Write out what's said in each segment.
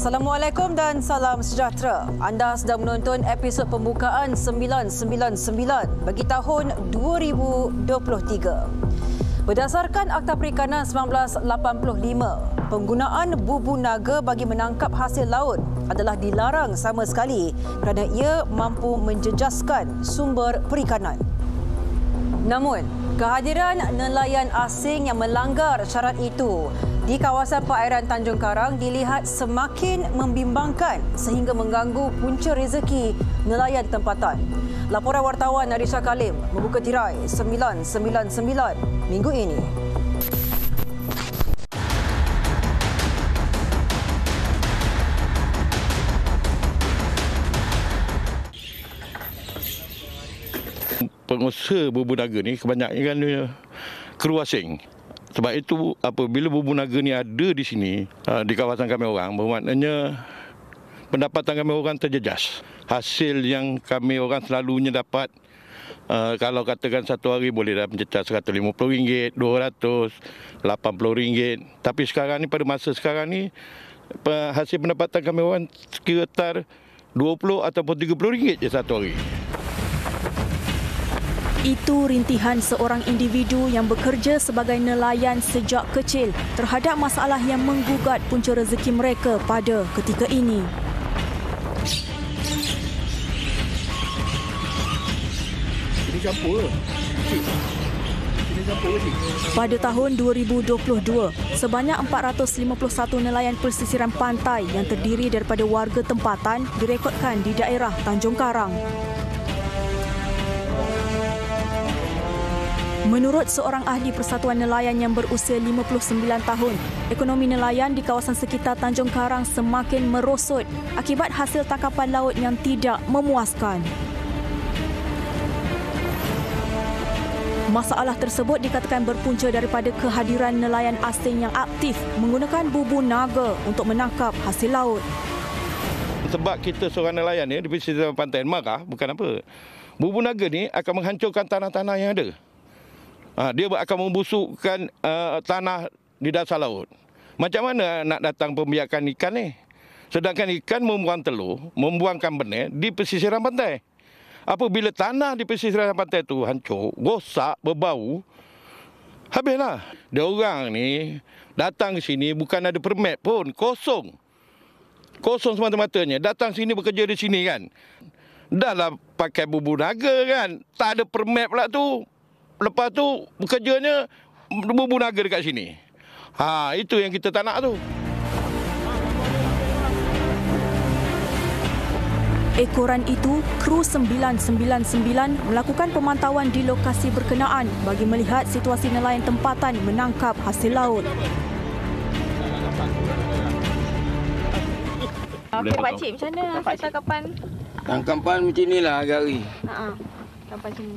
Assalamualaikum dan salam sejahtera. Anda sedang menonton episod pembukaan 999 bagi tahun 2023. Berdasarkan Akta Perikanan 1985, penggunaan bubu naga bagi menangkap hasil laut adalah dilarang sama sekali kerana ia mampu menjejaskan sumber perikanan. Namun, kehadiran nelayan asing yang melanggar syarat itu di kawasan perairan Tanjung Karang dilihat semakin membimbangkan sehingga mengganggu punca rezeki nelayan tempatan. Laporan wartawan Narisha Kalim membuka tirai 999 minggu ini. Pengusaha bubu naga ni kebanyakan dia kru asing. Sebab itu apabila bubu naga ni ada di sini, di kawasan kami orang, bermaknanya pendapatan kami orang terjejas. Hasil yang kami orang selalunya dapat, kalau katakan satu hari boleh dah mencecah RM150, RM200, RM80. Tapi sekarang ni, pada masa sekarang ni, hasil pendapatan kami orang sekitar RM20 ataupun RM30 je satu hari. Itu rintihan seorang individu yang bekerja sebagai nelayan sejak kecil terhadap masalah yang menggugat punca rezeki mereka pada ketika ini. Pada tahun 2022, sebanyak 451 nelayan pesisiran pantai yang terdiri daripada warga tempatan direkodkan di daerah Tanjung Karang. Menurut seorang ahli Persatuan Nelayan yang berusia 59 tahun, ekonomi nelayan di kawasan sekitar Tanjung Karang semakin merosot akibat hasil tangkapan laut yang tidak memuaskan. Masalah tersebut dikatakan berpunca daripada kehadiran nelayan asing yang aktif menggunakan bubu naga untuk menangkap hasil laut. Sebab kita seorang nelayan ni di pesisir pantai marah, bukan apa. Bubu naga ni akan menghancurkan tanah-tanah yang ada. Dia akan membusukkan tanah di dasar laut. Macam mana nak datang pembiakan ikan ni? Sedangkan ikan membuang telur, membuangkan benih di pesisiran pantai. Apabila tanah di pesisiran pantai itu hancur, rosak, berbau, habislah. Dia orang ni datang ke sini bukan ada permit pun, kosong. Kosong semata-matanya. Datang sini bekerja di sini kan. Dah lah pakai bubu naga kan. Tak ada permit pula tu. Lepas tu bekerjanya bubu naga dekat sini. Itu yang kita tak nak tu. Ekoran itu, kru 999 melakukan pemantauan di lokasi berkenaan bagi melihat situasi nelayan tempatan menangkap hasil laut. Okey, Pakcik, macam mana hasil tangkapan? Tangkapan macam inilah hari-hari. Tangkapan macam ni.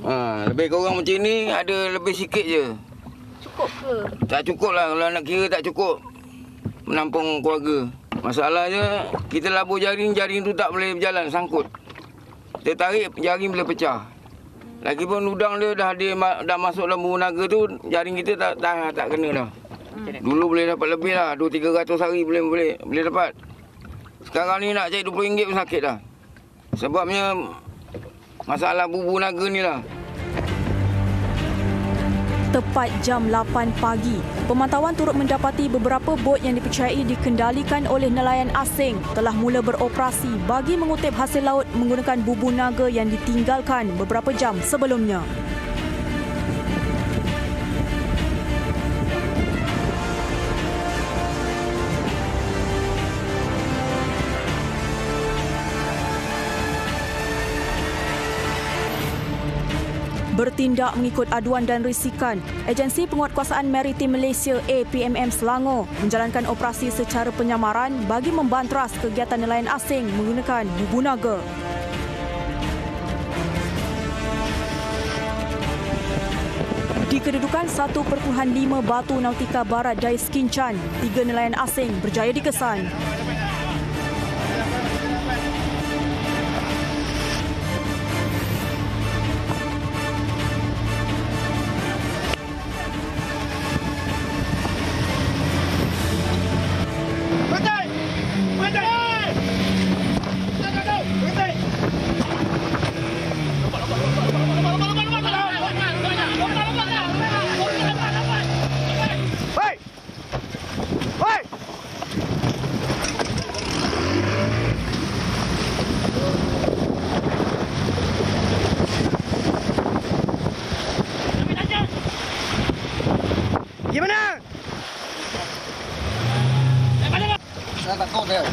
Lebih kurang macam ni, ada lebih sikit je. Cukup ke? Tak cukup lah, kalau nak kira tak cukup menampung keluarga. Masalahnya, kita labur jaring tu tak boleh berjalan, sangkut. Kita tarik, jaring boleh pecah. Lagipun udang dia dah masuk dalam bubu naga tu, jaring kita tak kena dah. Dulu boleh dapat lebih lah, 200-300 hari boleh dapat. Sekarang ni nak cari RM20 pun sakit dah. Sebabnya masalah bubu naga ni lah. Tepat jam 8 pagi, pemantauan turut mendapati beberapa bot yang dipercayai dikendalikan oleh nelayan asing telah mula beroperasi bagi mengutip hasil laut menggunakan bubu naga yang ditinggalkan beberapa jam sebelumnya. Bertindak mengikut aduan dan risikan, Agensi Penguatkuasaan Maritim Malaysia APMM Selangor menjalankan operasi secara penyamaran bagi membantras kegiatan nelayan asing menggunakan bubu naga. Di kedudukan 1.5 batu nautika barat Daya Skincan, 3 nelayan asing berjaya dikesan. Betul! Gimana? Saya takut ya.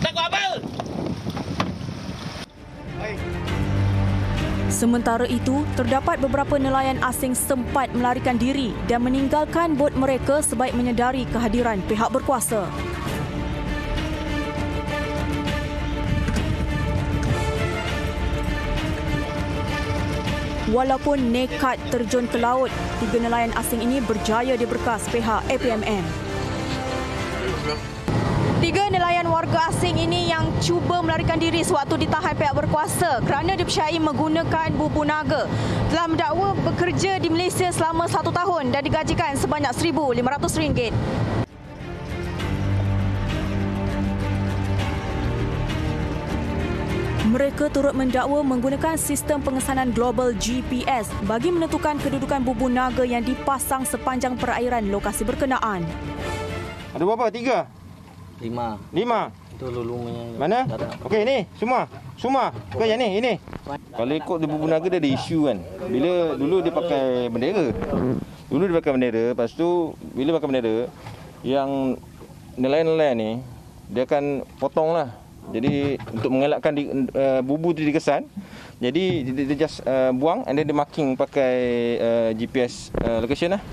Takut apa? Sementara itu, terdapat beberapa nelayan asing sempat melarikan diri dan meninggalkan bot mereka sebaik menyedari kehadiran pihak berkuasa. Walaupun nekat terjun ke laut, 3 nelayan asing ini berjaya diberkas pihak APMM. 3 nelayan warga asing ini yang cuba melarikan diri sewaktu ditahan pihak berkuasa kerana dipercayai menggunakan bubu naga telah mendakwa bekerja di Malaysia selama 1 tahun dan digajikan sebanyak RM1,500. Mereka turut mendakwa menggunakan sistem pengesanan global GPS bagi menentukan kedudukan bubu naga yang dipasang sepanjang perairan lokasi berkenaan. Ada berapa? 3? 5. 5? Itu lulunya. Mana? Okey, ni. Semua. Bukan yang ni. Ini. Kalau ikut di bubu naga dia ada isu kan. Bila dulu dia pakai bendera. Lepas tu, bila pakai bendera, yang nelayan-nelayan ni, dia akan potong lah. Jadi untuk mengelakkan bubu tu dikesan, jadi dia just buang and then dia marking pakai GPS location lah.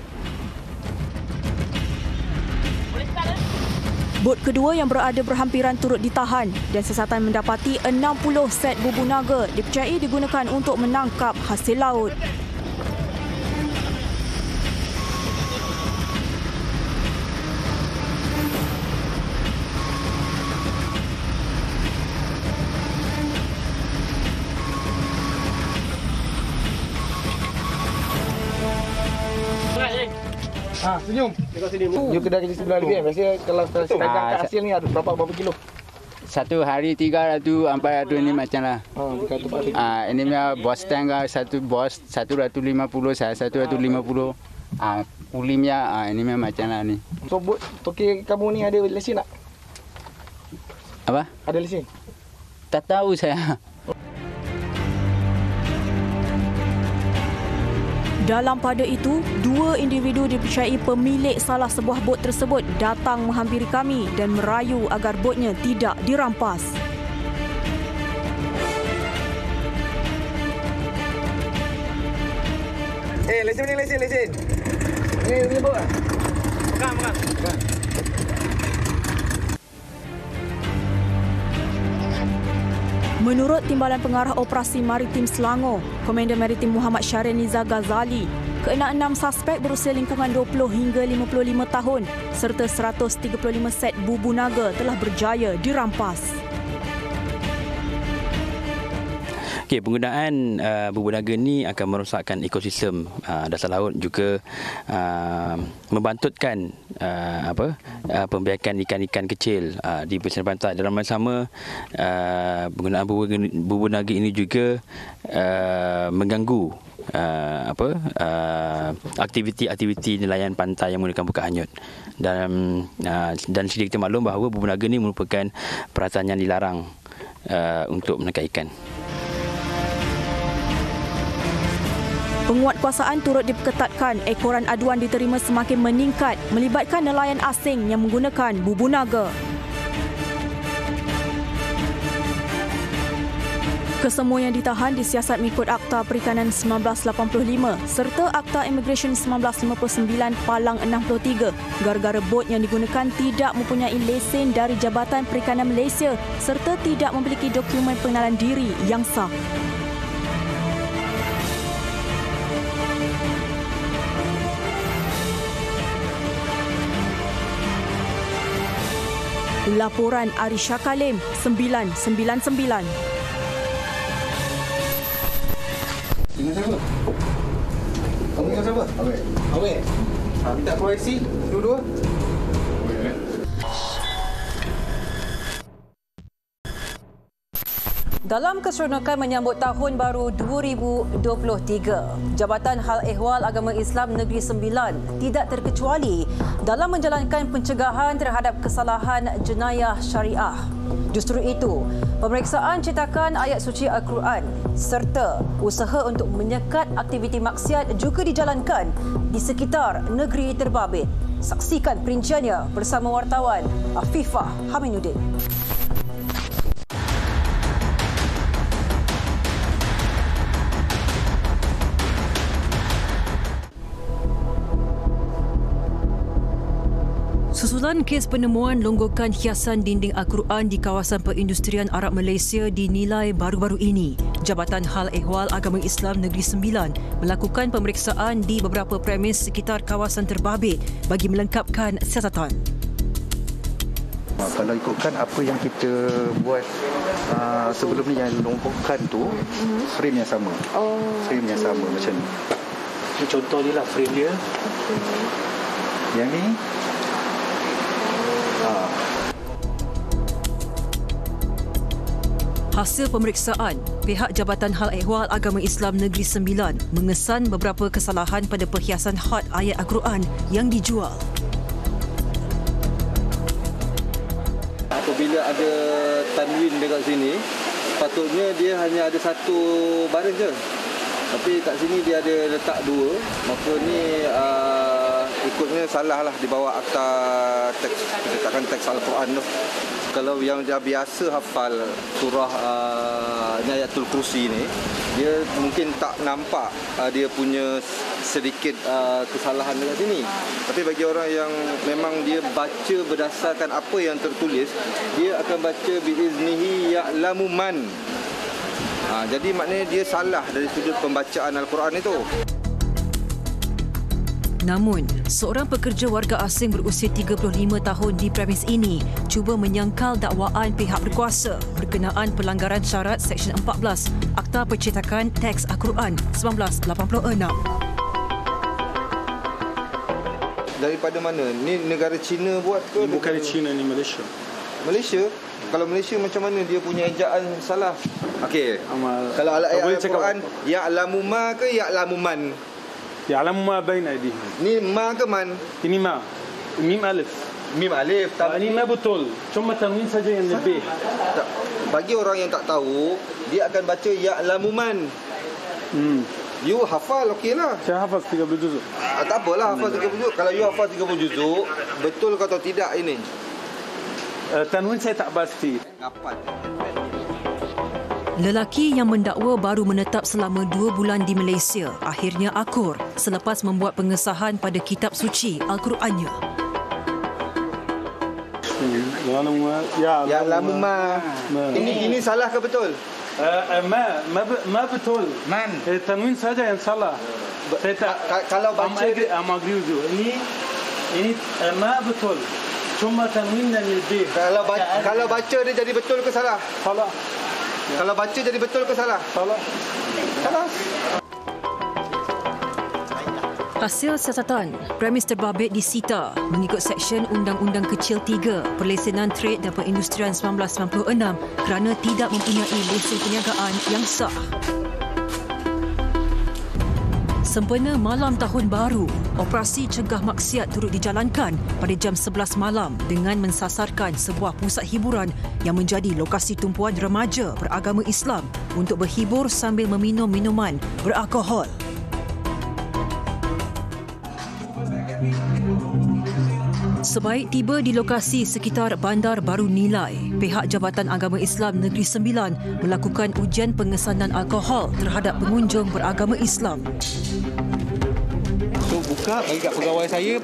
Bot kedua yang berada berhampiran turut ditahan dan siasatan mendapati 60 set bubu naga dipercayai digunakan untuk menangkap hasil laut. Senyum. You kedai di sebelah lebih. Biasanya kalau dagang hasil ni ada berapa kilo? Satu hari 300, 400 ni macam lah. Ini punya bos tank satu bos 150, saya 150. Kulimnya ini macam lah ni. So toki kamu ni ada lesen tak? Apa? Ada lesen? Tak tahu saya. Dalam pada itu, 2 individu dipercayai pemilik salah sebuah bot tersebut datang menghampiri kami dan merayu agar botnya tidak dirampas. Lesen. Ni bot ah. Bukan. Menurut Timbalan Pengarah Operasi Maritim Selangor, Komander Maritim Muhammad Syariniza Ghazali, keenam 6 suspek berusia lingkungan 20 hingga 55 tahun serta 135 set bubu naga telah berjaya dirampas. Penggunaan bubu naga ni akan merosakkan ekosistem dasar laut, juga membantutkan pembiakan ikan-ikan kecil di pesisir pantai. Dalam masa sama, penggunaan bubu naga ini juga mengganggu aktiviti nelayan pantai yang menggunakan buka hanyut. Dan sedikit kita maklum bahawa bubu naga ini merupakan peralatan yang dilarang untuk menangkap ikan. Penguatkuasaan turut diperketatkan, ekoran aduan diterima semakin meningkat melibatkan nelayan asing yang menggunakan bubu naga. Kesemua yang ditahan disiasat mengikut Akta Perikanan 1985 serta Akta Immigration 1959 Palang 63 gara-gara bot yang digunakan tidak mempunyai lesen dari Jabatan Perikanan Malaysia serta tidak memiliki dokumen pengenalan diri yang sah. Laporan Arisha Kalim, 999. Dengan siapa? Kamu dengan siapa? Awek. Minta proyeksi dua-dua. Dalam keseronokan menyambut Tahun Baru 2023, Jabatan Hal Ehwal Agama Islam Negeri Sembilan tidak terkecuali dalam menjalankan pencegahan terhadap kesalahan jenayah syariah. Justru itu, pemeriksaan cetakan ayat suci Al-Quran serta usaha untuk menyekat aktiviti maksiat juga dijalankan di sekitar negeri terbabit. Saksikan perinciannya bersama wartawan Afifah Haminuddin. Susulan kes penemuan longgokan hiasan dinding Al-Quran di kawasan perindustrian Arab Malaysia dinilai baru-baru ini, Jabatan Hal Ehwal Agama Islam Negeri Sembilan melakukan pemeriksaan di beberapa premis sekitar kawasan terbabit bagi melengkapkan siasatan. Kalau ikutkan apa yang kita buat sebelum ni yang longgokan tu, frame yang sama. Frame yang sama macam ni. Ini contoh dia lah frame dia. Yang ni Hasil pemeriksaan, pihak Jabatan Hal Ehwal Agama Islam Negeri Sembilan mengesan beberapa kesalahan pada perhiasan khat ayat Al-Quran yang dijual. Apabila ada tanwin dekat sini, patutnya dia hanya ada satu baris je. Tapi kat sini dia ada letak dua, maka ni ikutnya salah lah di bawah akta teks, letakkan teks Al-Quran tu. Kalau yang dah biasa hafal surah ni Ayatul Kursi ni, dia mungkin tak nampak dia punya sedikit kesalahan dekat sini. Tapi bagi orang yang memang dia baca berdasarkan apa yang tertulis, dia akan baca biiznihi ya'lamu man. Jadi maknanya dia salah dari sudut pembacaan Al-Quran itu. Namun, seorang pekerja warga asing berusia 35 tahun di premis ini cuba menyangkal dakwaan pihak berkuasa berkenaan pelanggaran syarat Seksyen 14 Akta Percetakan Teks Al-Quran 1986. Daripada mana? Ni negara Cina buat ke? Ini bukan Cina, ni Malaysia. Malaysia? Kalau Malaysia macam mana dia punya ejaan salah? Okey. Kalau ayat Al-Quran, ya'lamu ma ke ya'lamu man? Ya'lamu ma baina aydihim. Ni ma ke man? Ini ma. Mim alif. Mim alif. Ini ma betul. Cuma tanwin saja yang lebih. Bagi orang yang tak tahu, dia akan baca ya'lamu man. You hafal okeylah. Saya hafal 30 juzuk. Tak apalah hafal 30 juzuk. Kalau you hafal 30 juzuk, betul ke atau tidak ini? Tanwin saya tak pasti. Lelaki yang mendakwa baru menetap selama 2 bulan di Malaysia akhirnya akur selepas membuat pengesahan pada kitab suci Al-Qurannya. Ya lamu ma. Ini salah ke betul? Ma betul. Man. Tanwin saja yang salah. Saya tak kalau baca ini ma betul. Cuma tanwin yang lebih. Kalau baca dia jadi betul ke salah? Salah. Kalau baca jadi betul ke salah? Salah. Salah. Hasil siasatan, premis terbabit disita mengikut Seksyen Undang-Undang Kecil 3 Perlesenan Trade dan Perindustrian 1996 kerana tidak mempunyai lesen perniagaan yang sah. Sempena malam tahun baru, operasi cegah maksiat turut dijalankan pada jam 11 malam dengan mensasarkan sebuah pusat hiburan yang menjadi lokasi tumpuan remaja beragama Islam untuk berhibur sambil meminum minuman beralkohol. Sebaik tiba di lokasi sekitar Bandar Baru Nilai, pihak Jabatan Agama Islam Negeri Sembilan melakukan ujian pengesanan alkohol terhadap pengunjung beragama Islam. So, buka bagi kat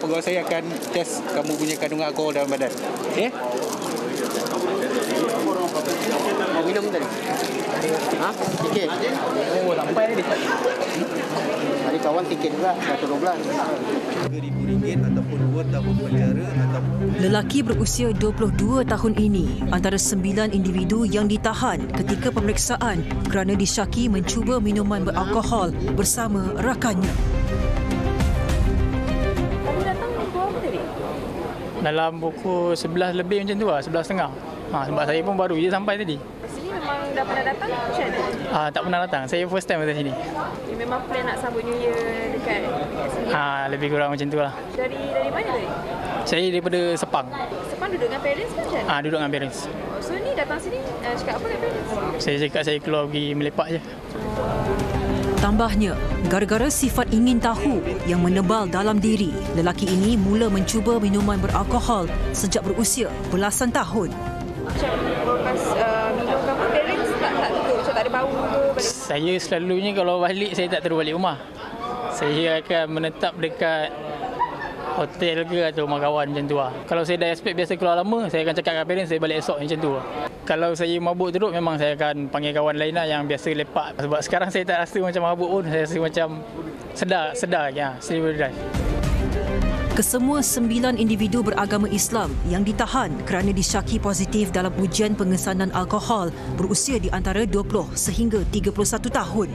pegawai saya akan test kamu punya kandungan alkohol dalam badan. Okey? Mau minum tadi? Ha? Tiket? Oh, sampai tadi. Hari kawan tiket juga, 112. RM3,000 ataupun 2 tahun penjara ataupun... Lelaki berusia 22 tahun ini antara 9 individu yang ditahan ketika pemeriksaan kerana disyaki mencuba minuman beralkohol bersama rakannya. Dalam pukul 11 lebih macam tu lah, 11.30. Sebab saya pun baru je sampai tadi. Sini memang dah pernah datang macam mana? Tak pernah datang, saya first time datang sini. Memang plan nak sambut New Year dekat sini? Lebih kurang macam tu lah. Dari mana tadi? Saya daripada Sepang. Sepang duduk dengan parents ke macam mana? Duduk dengan parents. So ni datang sini cakap apa dengan parents? Saya cakap saya keluar pergi melepak je. Tambahnya, gara-gara sifat ingin tahu yang menebal dalam diri, lelaki ini mula mencuba minuman beralkohol sejak berusia belasan tahun. Macam lepas minum ke apa, parents tak tegur, macam tak ada bau ke? Saya selalunya kalau balik, saya tak terus balik rumah. Saya akan menetap dekat hotel ke atau rumah kawan macam tu lah. Kalau saya dah expect biasa keluar lama, saya akan cakap dengan parents saya balik esok macam tu lah. Kalau saya mabuk teruk, memang saya akan panggil kawan lain lah yang biasa lepak. Sebab sekarang saya tak rasa macam mabuk pun, saya rasa macam sedar ya, sedar drive. Kesemua 9 individu beragama Islam yang ditahan kerana disyaki positif dalam ujian pengesanan alkohol berusia di antara 20 sehingga 31 tahun.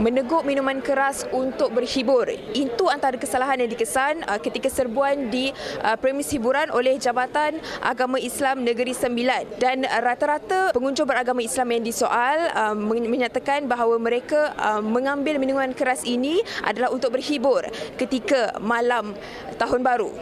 Meneguk minuman keras untuk berhibur. Itu antara kesalahan yang dikesan ketika serbuan di premis hiburan oleh Jabatan Agama Islam Negeri Sembilan. Dan rata-rata pengunjung beragama Islam yang disoal menyatakan bahawa mereka mengambil minuman keras ini adalah untuk berhibur ketika malam Tahun Baru.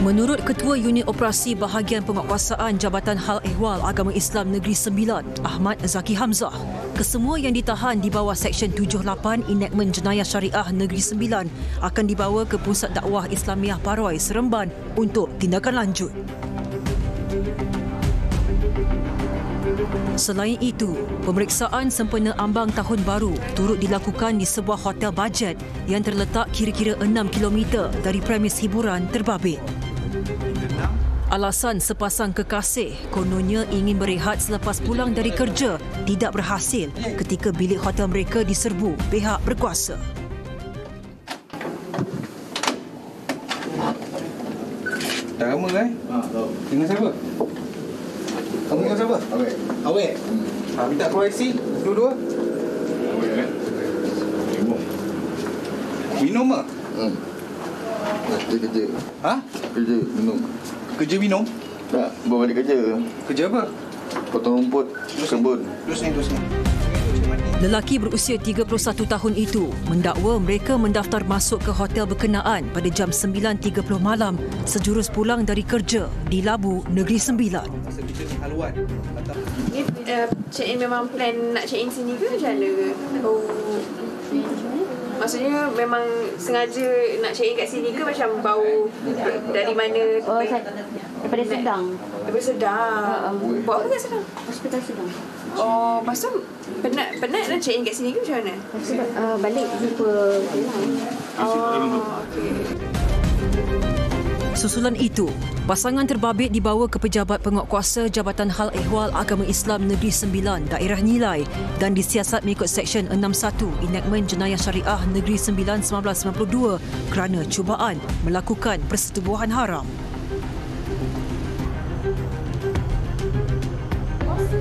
Menurut Ketua Unit Operasi Bahagian Penguatkuasaan Jabatan Hal Ehwal Agama Islam Negeri Sembilan, Ahmad Zaki Hamzah, kesemua yang ditahan di bawah Seksyen 78 Enakmen Jenayah Syariah Negeri Sembilan akan dibawa ke Pusat Dakwah Islamiah Paroi, Seremban untuk tindakan lanjut. Selain itu, pemeriksaan sempena ambang Tahun Baru turut dilakukan di sebuah hotel bajet yang terletak kira-kira 6 km dari premis hiburan terbabit. Alasan sepasang kekasih kononnya ingin berehat selepas pulang dari kerja tidak berhasil ketika bilik hotel mereka diserbu pihak berkuasa. Dah lama Dengan siapa? Kamu dengan siapa? Awek. Minta keluar IC dua-dua. Awek minum ah? Kerja. Kerja minum. Kerja minum? Tak, bawa balik kerja. Kerja apa? Potong rumput, kebun. Terus ni. Lelaki berusia 31 tahun itu mendakwa mereka mendaftar masuk ke hotel berkenaan pada jam 9.30 malam sejurus pulang dari kerja di Labu, Negeri Sembilan. Ni check-in memang plan nak check-in sini ke macam mana ke? Maksudnya memang sengaja nak check-in kat sini ke macam bau dari mana? Daripada Sedang. Daripada Sedang. Buat apa kat Sedang? Hospital Sedang. Oh, lepas tu penat nak check-in kat sini ke macam mana? Balik jumpa Penang. Okey. Susulan itu, pasangan terbabit dibawa ke Pejabat Penguatkuasa Jabatan Hal Ehwal Agama Islam Negeri Sembilan, Daerah Nilai dan disiasat mengikut Seksyen 61 Enakmen Jenayah Syariah Negeri Sembilan 1992 kerana cubaan melakukan persetubuhan haram.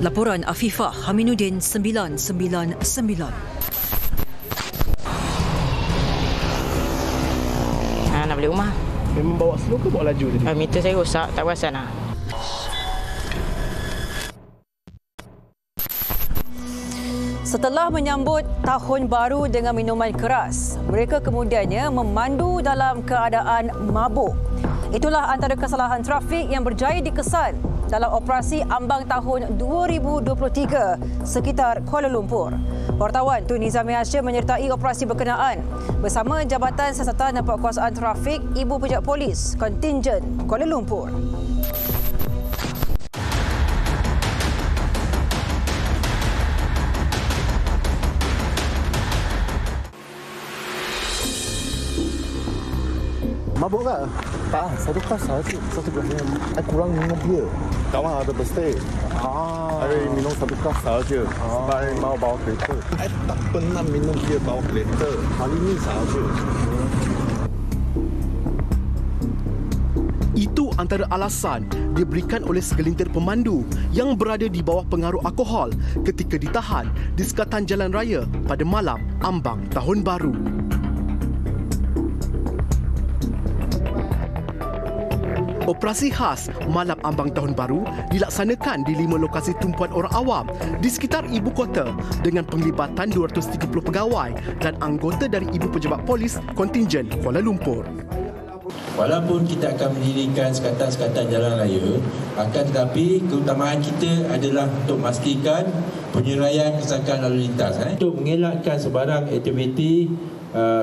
Laporan Afifah Haminuddin 999. Nak balik rumah. Memang bawa slow ke bawa laju tadi? Meter saya rosak, tak perasan lah. Setelah menyambut Tahun Baru dengan minuman keras, mereka kemudiannya memandu dalam keadaan mabuk. Itulah antara kesalahan trafik yang berjaya dikesan dalam operasi ambang tahun 2023 sekitar Kuala Lumpur. Wartawan Tun Nizami Hashim menyertai operasi berkenaan bersama Jabatan Siasatan dan Penguatkuasaan Trafik Ibu Pejabat Polis Kontingen Kuala Lumpur. Mabuk tak? Tak, satu kelas saja. Satu kelas yang kurang minum dia. Kawan ada berstay. Hari minum satu kelas saja. Sebab hari mau bawa kereta. Saya tak pernah minum dia bawa kereta. Hari ini saja. Itu antara alasan diberikan oleh segelintir pemandu yang berada di bawah pengaruh alkohol ketika ditahan di sekatan jalan raya pada malam ambang Tahun Baru. Operasi khas Malam Ambang Tahun Baru dilaksanakan di 5 lokasi tumpuan orang awam di sekitar ibu kota dengan penglibatan 230 pegawai dan anggota dari Ibu Pejabat Polis Kontingen Kuala Lumpur. Walaupun kita akan mendirikan sekatan-sekatan jalan raya, akan tetapi keutamaan kita adalah untuk memastikan penyelesaian keselamatan lalu lintas. Untuk mengelakkan sebarang aktiviti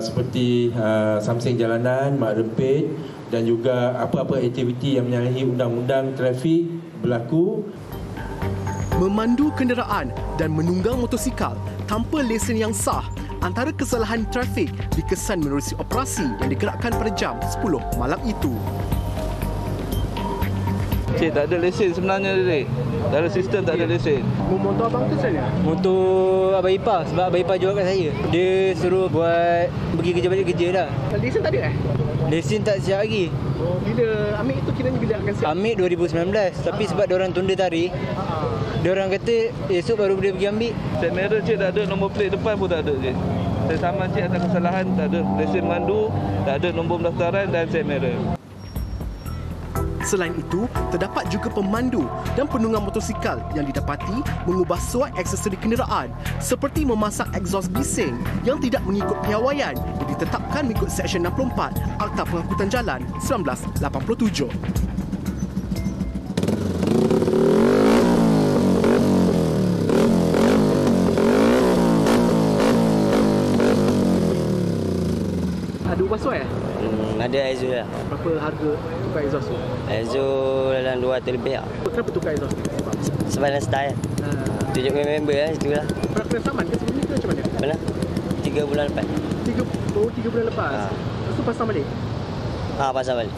seperti samseng jalanan, mak rempit dan juga apa-apa aktiviti yang menyalahi undang-undang trafik berlaku. Memandu kenderaan dan menunggang motosikal tanpa lesen yang sah antara kesalahan trafik dikesan menerusi operasi yang digerakkan pada jam 10 malam itu. Cik, tak ada lesen sebenarnya, Dek. Dalam sistem tak ada lesen. Motor abang tu saya? Motor Abang Ipah, sebab Abang Ipah jual kat saya. Dia suruh buat pergi kerja balik kerja dah. Lesen tak ada Lesen tak siap lagi. Oh, bila ambil itu kiranya bila akan siap? Ambil 2019, tapi sebab diorang tunda tarikh, diorang kata esok baru boleh pergi ambil. Set merah, Cik, tak ada. Nombor plate depan pun tak ada, Cik. Saya saman, Cik, atas kesalahan. Tak ada lesen mandu, tak ada nombor pendaftaran dan set merah. Selain itu, terdapat juga pemandu dan penunggang motosikal yang didapati mengubah suai aksesori kenderaan seperti memasang exhaust bising yang tidak mengikut piawaian yang ditetapkan mengikut Seksyen 64 Akta Pengangkutan Jalan 1987. Ada ubah suai? Ada Aizu lah. Berapa harga tukar exhaust tu? Aizu dalam 200 lebih lah. Kenapa tukar exhaust tu? Sebab dalam style. Tunjuk member lah situ lah. Pernah saman ke sebelum ni ke macam mana? Pernah. 3 bulan lepas. 3 bulan lepas? Lepas tu pasang balik? Pasang balik.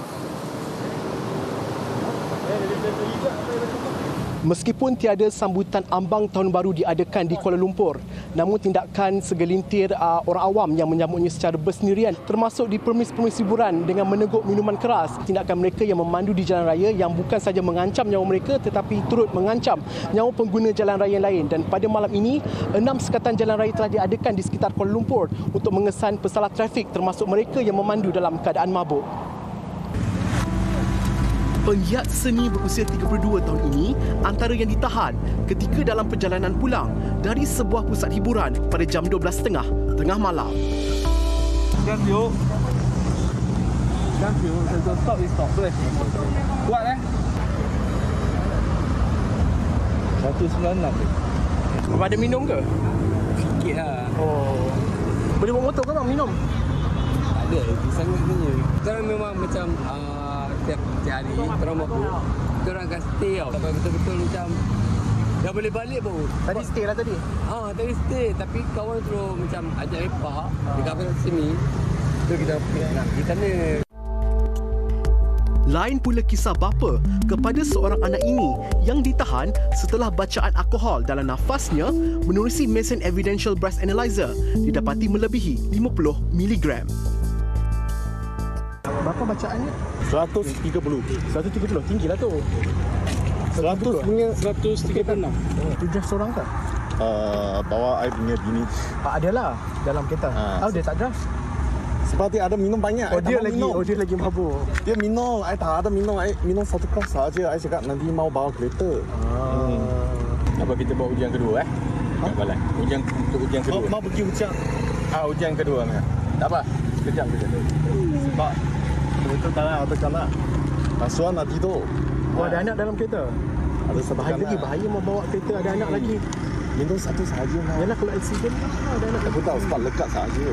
Meskipun tiada sambutan ambang tahun baru diadakan di Kuala Lumpur, namun tindakan segelintir orang awam yang menyambutnya secara bersendirian termasuk di permis-permis hiburan dengan meneguk minuman keras, tindakan mereka yang memandu di jalan raya yang bukan sahaja mengancam nyawa mereka tetapi turut mengancam nyawa pengguna jalan raya lain. Dan pada malam ini, 6 sekatan jalan raya telah diadakan di sekitar Kuala Lumpur untuk mengesan pesalah trafik termasuk mereka yang memandu dalam keadaan mabuk. Penggiat seni berusia 32 tahun ini antara yang ditahan ketika dalam perjalanan pulang dari sebuah pusat hiburan pada jam 12.30 tengah malam. Jam yuk. Stop. Boleh. Kuat 196. Ada minum ke? Sikit lah. Oh. Boleh bawa motor ke bang minum? Tak ada, sangat punya. Sekarang memang macam setiap hari orang mabuk, orang akan stay tau. Sampai betul-betul macam dah boleh balik baru. Tadi stay lah tadi? Tadi stay. Tapi kawan terus macam ajak lepak dekat sini. So kita pergi sana. Lain pula kisah bapa kepada seorang anak ini yang ditahan setelah bacaan alkohol dalam nafasnya menerusi mesin evidential breath analyzer didapati melebihi 50 mg. Berapa bacaannya? 130. 130, tinggilah tu. 100 punya 136. Tu just seorang ke? Bawa air punya bini. Adalah dalam kereta. Dia tak drive. Seperti ada minum banyak. Dia lagi mabuk. Dia minum, I tak ada minum, I minum satu kelas saja. I cakap nanti mau bawa kereta. Apa kita bawa ujian kedua Kat Balan. Ujian kedua. Mau pergi ujian. Ujian kedua. Tak apa. Sekejap. Sebab betul tak nak. Kasuan nak tidur. Ada anak dalam kereta? Ada satu anak. Bahaya mau bawa kereta ada anak lagi. Minum satu sahaja. Yalah kalau accident ada anak. Aku tahu sebab lekat sahaja.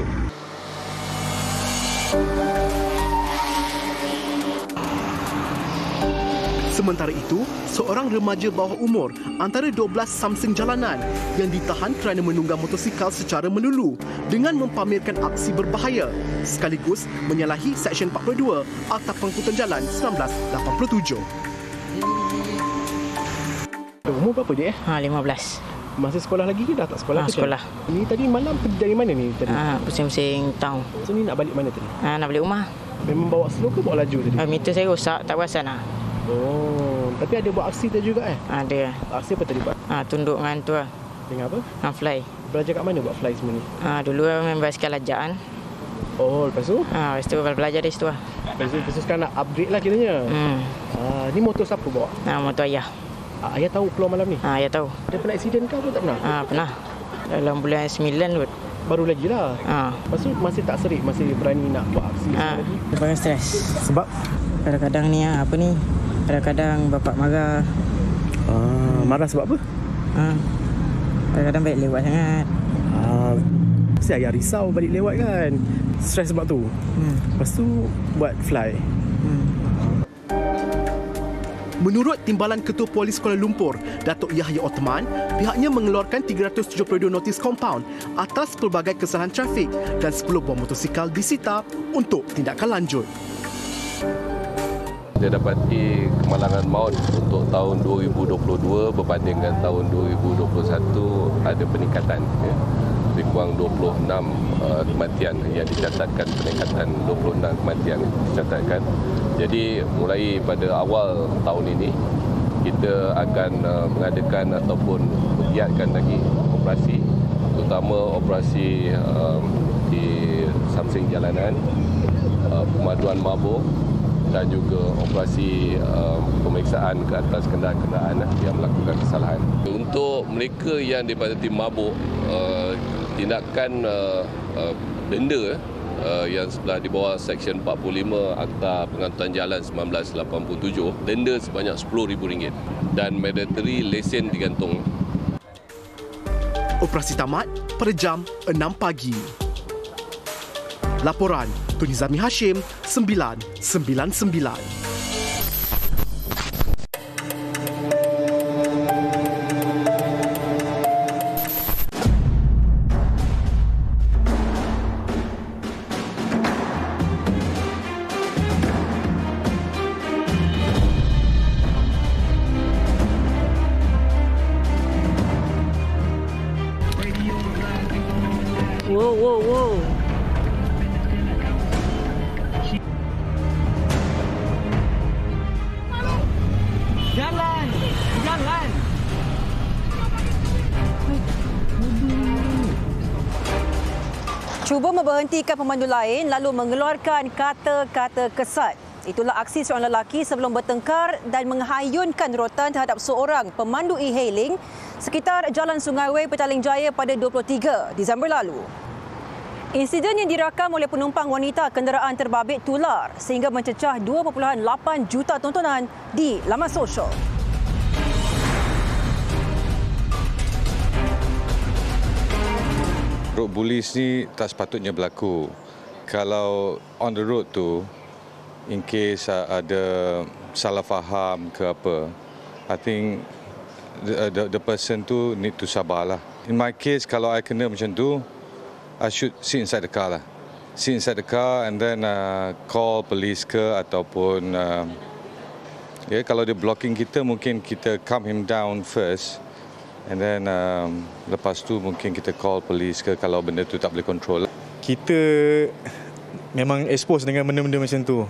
Sementara itu, seorang remaja bawah umur antara 12 samseng jalanan yang ditahan kerana menunggang motosikal secara melulu dengan mempamerkan aksi berbahaya sekaligus menyalahi Seksyen 42 Akta Pengangkutan Jalan 1987. Umur berapa dia? 15. Masih sekolah lagi ke dah tak sekolah? Sekolah. Ni tadi malam pergi dari mana ni tadi? Pusing-pusing town. So ni nak balik mana tadi? Nak balik rumah. Memang bawa slow ke bawa laju tadi? Meter saya rosak, tak perasan lah. Oh, tapi ada buat aksi tu juga Ada. Aksi apa tadi buat? Tunduk dengan tu lah. Dengan apa? Fly. Belajar kat mana buat fly semua ni? Dulu main basikal ajaan. Oh, lepas tu? Lepas tu kalau belajar dari situ lah. Lepas tu sekarang nak upgrade lah kiranya. Ni motor siapa bawa? Motor ayah. Ayah tahu keluar malam ni? Ayah tahu. Dia pernah aksiden ke apa tak pernah? Pernah. Dalam bulan 9 kot. Baru lagi lah. Lepas tu masih tak serik, masih berani nak buat aksi lagi? Lepas stres. Sebab? Kadang-kadang ni kadang-kadang bapak marah. Marah sebab apa? Kadang-kadang balik lewat sangat. Mesti ayah risau balik lewat kan. Stres sebab tu. Lepas tu buat fly. Menurut Timbalan Ketua Polis Kuala Lumpur, Datuk Yahya Othman, pihaknya mengeluarkan 372 notis kompaun atas pelbagai kesalahan trafik dan 10 buah motosikal disita untuk tindakan lanjut. Dia dapati kemalangan maut untuk tahun 2022 berbanding dengan tahun 2021 ada peningkatan. Lebih kurang 26 kematian yang dicatatkan, peningkatan 26 kematian dicatatkan. Jadi mulai pada awal tahun ini kita akan mengadakan ataupun menggiatkan lagi operasi, terutama operasi di samping jalanan, pemaduan mabuk dan juga operasi pemeriksaan ke atas kenderaan-kenderaan yang melakukan kesalahan. Untuk mereka yang didapati mabuk, tindakan denda yang sebelah di bawah Seksyen 45 Akta Pengangkutan Jalan 1987, denda sebanyak RM10,000 dan mandatory lesen digantung. Operasi tamat pada jam 6 pagi. Laporan Tun Nizami Hashim, 999. Wow. Jalan. Cuba memberhentikan pemandu lain lalu mengeluarkan kata-kata kesat. Itulah aksi seorang lelaki sebelum bertengkar dan menghayunkan rotan terhadap seorang pemandu e-hailing sekitar Jalan Sungai Way, Petaling Jaya pada 23 Disember lalu. Insiden yang dirakam oleh penumpang wanita kenderaan terbabit tular sehingga mencecah 2.8 juta tontonan di laman sosial. Road bullies ni tak sepatutnya berlaku. Kalau on the road tu, in case ada salah faham ke apa, I think the person tu need to sabarlah. In my case, kalau I kena macam tu, I should sit inside the car lah. Sit inside the car and then call police ke ataupun kalau dia blocking kita, mungkin kita calm him down first and then lepas tu mungkin kita call police ke kalau benda tu tak boleh control. Kita memang expose dengan benda-benda macam tu.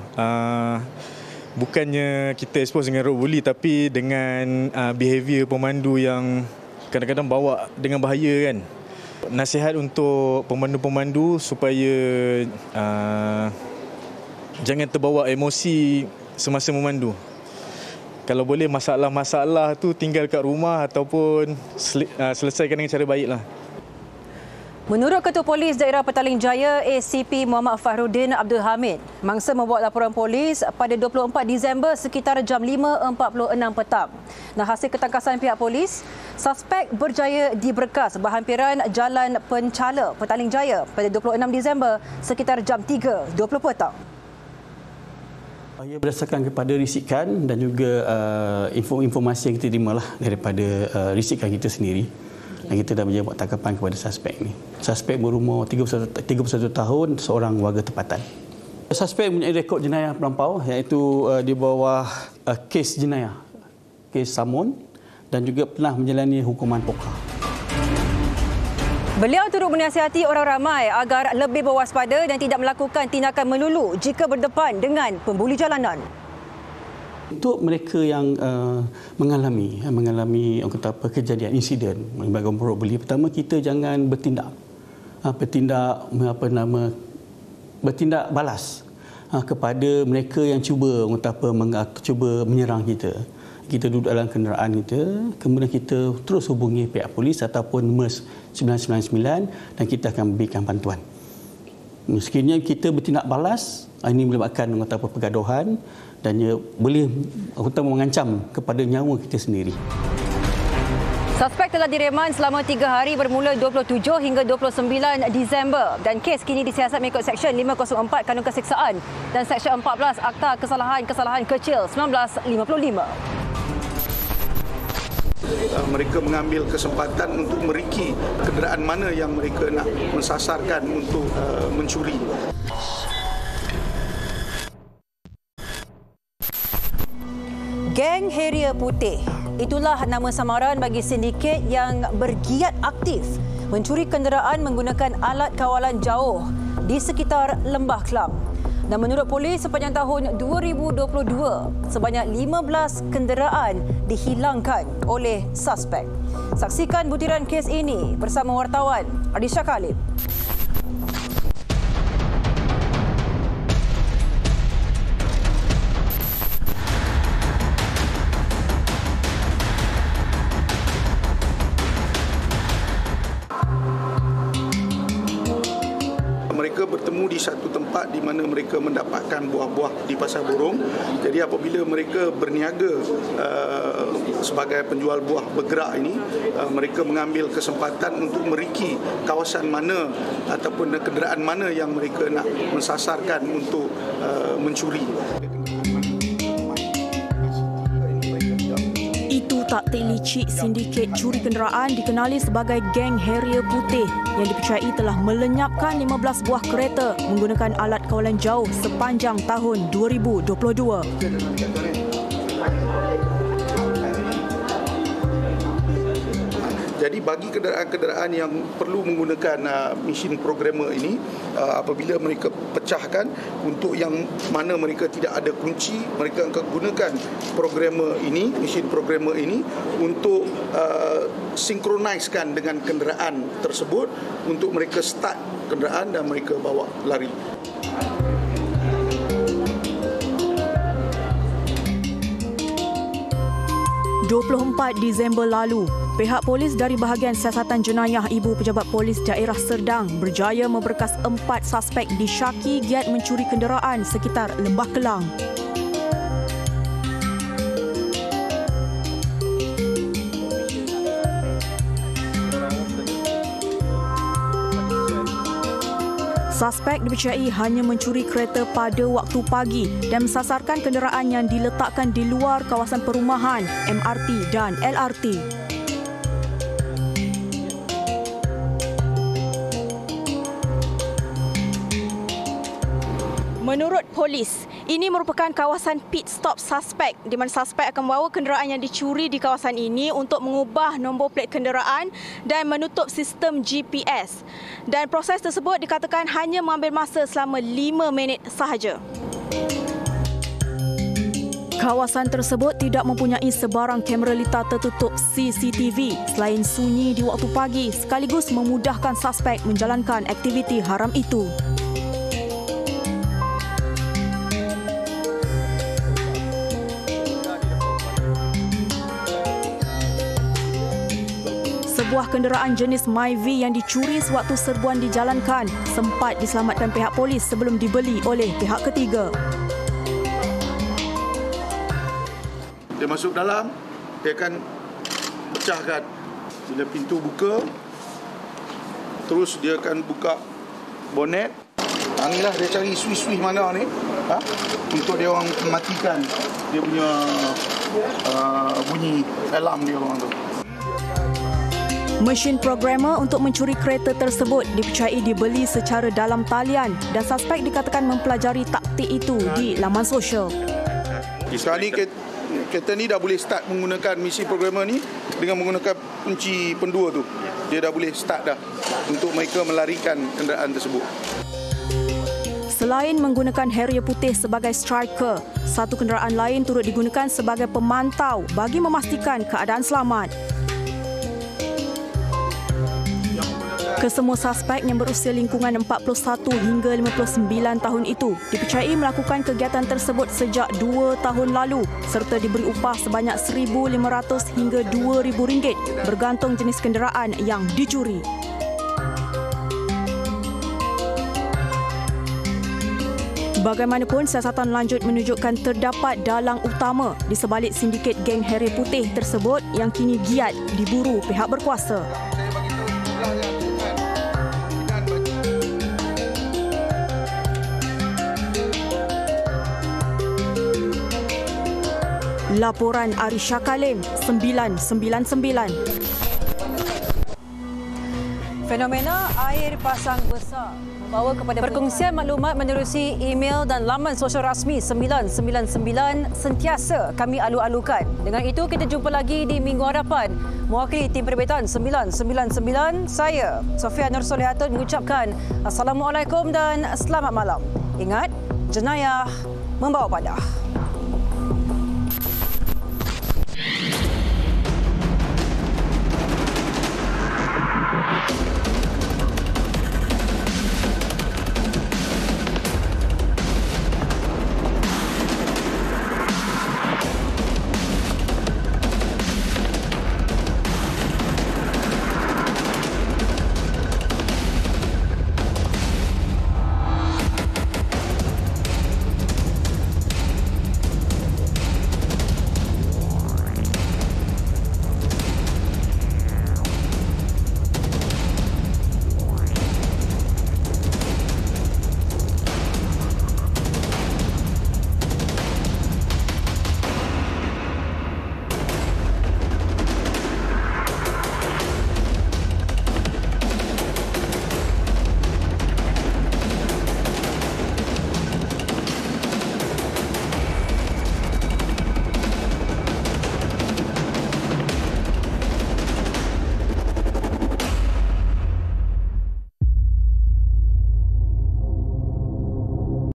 Bukannya kita expose dengan road bully tapi dengan behaviour pemandu yang kadang-kadang bawa dengan bahaya kan. Nasihat untuk pemandu-pemandu supaya jangan terbawa emosi semasa memandu. Kalau boleh masalah-masalah tu tinggal kat rumah ataupun selesaikan dengan cara baiklah. Menurut Ketua Polis Daerah Petaling Jaya ACP Muhammad Fahrudin Abdul Hamid, mangsa membuat laporan polis pada 24 Disember sekitar jam 5.46 petang. Hasil ketangkasan pihak polis, suspek berjaya diberkas berhampiran Jalan Pencala, Petaling Jaya pada 26 Disember sekitar jam 3.20 petang. Ia berdasarkan kepada risikan dan juga informasi yang kita terima daripada risikan kita sendiri. Dan kita dah buat tangkapan kepada suspek ini. Suspek berumur 31 tahun, seorang warga tempatan. Suspek mempunyai rekod jenayah melampau iaitu di bawah kes jenayah, kes samun dan juga pernah menjalani hukuman pokok. Beliau turut menasihati orang ramai agar lebih berwaspada dan tidak melakukan tindakan melulu jika berdepan dengan pembuli jalanan. Untuk mereka yang mengalami kejadian insiden melibatkan road bully, pertama kita jangan bertindak bertindak balas kepada mereka yang cuba menyerang kita. Kita duduk dalam kenderaan kita, kemudian kita terus hubungi pihak polis ataupun MERS 999 dan kita akan berikan bantuan. Sekiranya kita bertindak balas, ini melibatkan pergaduhan dan ia boleh mengancam kepada nyawa kita sendiri. Suspek telah direman selama 3 hari bermula 27 hingga 29 Disember dan kes kini disiasat mengikut Seksyen 504 Kanun Keseksaan dan Seksyen 14 Akta Kesalahan-Kesalahan Kecil 1955. Mereka mengambil kesempatan untuk meriki kenderaan mana yang mereka nak mensasarkan untuk mencuri. Geng Heria Putih, itulah nama samaran bagi sindiket yang bergiat aktif mencuri kenderaan menggunakan alat kawalan jauh di sekitar Lembah Kelang. Dan menurut polis, sepanjang tahun 2022, sebanyak 15 kenderaan dihilangkan oleh suspek. Saksikan butiran kes ini bersama wartawan Adisha Khalid. Mereka bertemu di satu tempat di mana mereka mendapatkan buah-buah di Pasar Borong. Jadi apabila mereka berniaga sebagai penjual buah bergerak ini, mereka mengambil kesempatan untuk meriki kawasan mana ataupun kenderaan mana yang mereka nak mensasarkan untuk mencuri. Itu taktik licik sindiket curi kenderaan dikenali sebagai Geng Heria Putih yang dipercayai telah melenyapkan 15 buah kereta menggunakan alat kawalan jauh sepanjang tahun 2022. Jadi bagi kenderaan-kenderaan yang perlu menggunakan mesin programmer ini, apabila mereka pecahkan, untuk yang mana mereka tidak ada kunci, mereka akan gunakan programmer ini, mesin programmer ini untuk sinkronisekan dengan kenderaan tersebut untuk mereka start kenderaan dan mereka bawa lari. Disember lalu, pihak polis dari bahagian siasatan jenayah Ibu Pejabat Polis Daerah Serdang berjaya memberkas 4 suspek disyaki giat mencuri kenderaan sekitar Lembah Kelang. Suspek dipercayai hanya mencuri kereta pada waktu pagi dan mensasarkan kenderaan yang diletakkan di luar kawasan perumahan, MRT dan LRT. Menurut polis, ini merupakan kawasan pit stop suspek di mana suspek akan membawa kenderaan yang dicuri di kawasan ini untuk mengubah nombor plet kenderaan dan menutup sistem GPS. Dan proses tersebut dikatakan hanya mengambil masa selama 5 minit sahaja. Kawasan tersebut tidak mempunyai sebarang kamera litar tertutup CCTV selain sunyi di waktu pagi sekaligus memudahkan suspek menjalankan aktiviti haram itu. Sebuah kenderaan jenis Myvi yang dicuri sewaktu serbuan dijalankan sempat diselamatkan pihak polis sebelum dibeli oleh pihak ketiga. Dia masuk dalam, dia akan pecahkan. Bila pintu buka, terus dia akan buka bonet. Inilah dia cari switch mana ni, untuk dia orang matikan dia punya bunyi alarm dia orang tu. Mesin programmer untuk mencuri kereta tersebut dipercayai dibeli secara dalam talian dan suspek dikatakan mempelajari taktik itu di laman sosial. Sekarang ni kereta ni dah boleh start menggunakan mesin programmer ni dengan menggunakan kunci pendua tu. Dia dah boleh start dah untuk mereka melarikan kenderaan tersebut. Selain menggunakan Heria Putih sebagai striker, satu kenderaan lain turut digunakan sebagai pemantau bagi memastikan keadaan selamat. Kesemua suspek yang berusia lingkungan 41 hingga 59 tahun itu dipercayai melakukan kegiatan tersebut sejak 2 tahun lalu serta diberi upah sebanyak RM1,500 hingga RM2,000 bergantung jenis kenderaan yang dicuri. Bagaimanapun, siasatan lanjut menunjukkan terdapat dalang utama di sebalik sindiket geng Heri Putih tersebut yang kini giat diburu pihak berkuasa. Laporan Arisha Kalim, 999. Fenomena air pasang besar membawa kepada perkongsian maklumat menerusi email dan laman sosial rasmi 999 sentiasa kami alu-alukan. Dengan itu, kita jumpa lagi di minggu hadapan. Mewakili tim perbetan 999, saya Sofia Nur Solehatun mengucapkan Assalamualaikum dan selamat malam. Ingat, jenayah membawa padah.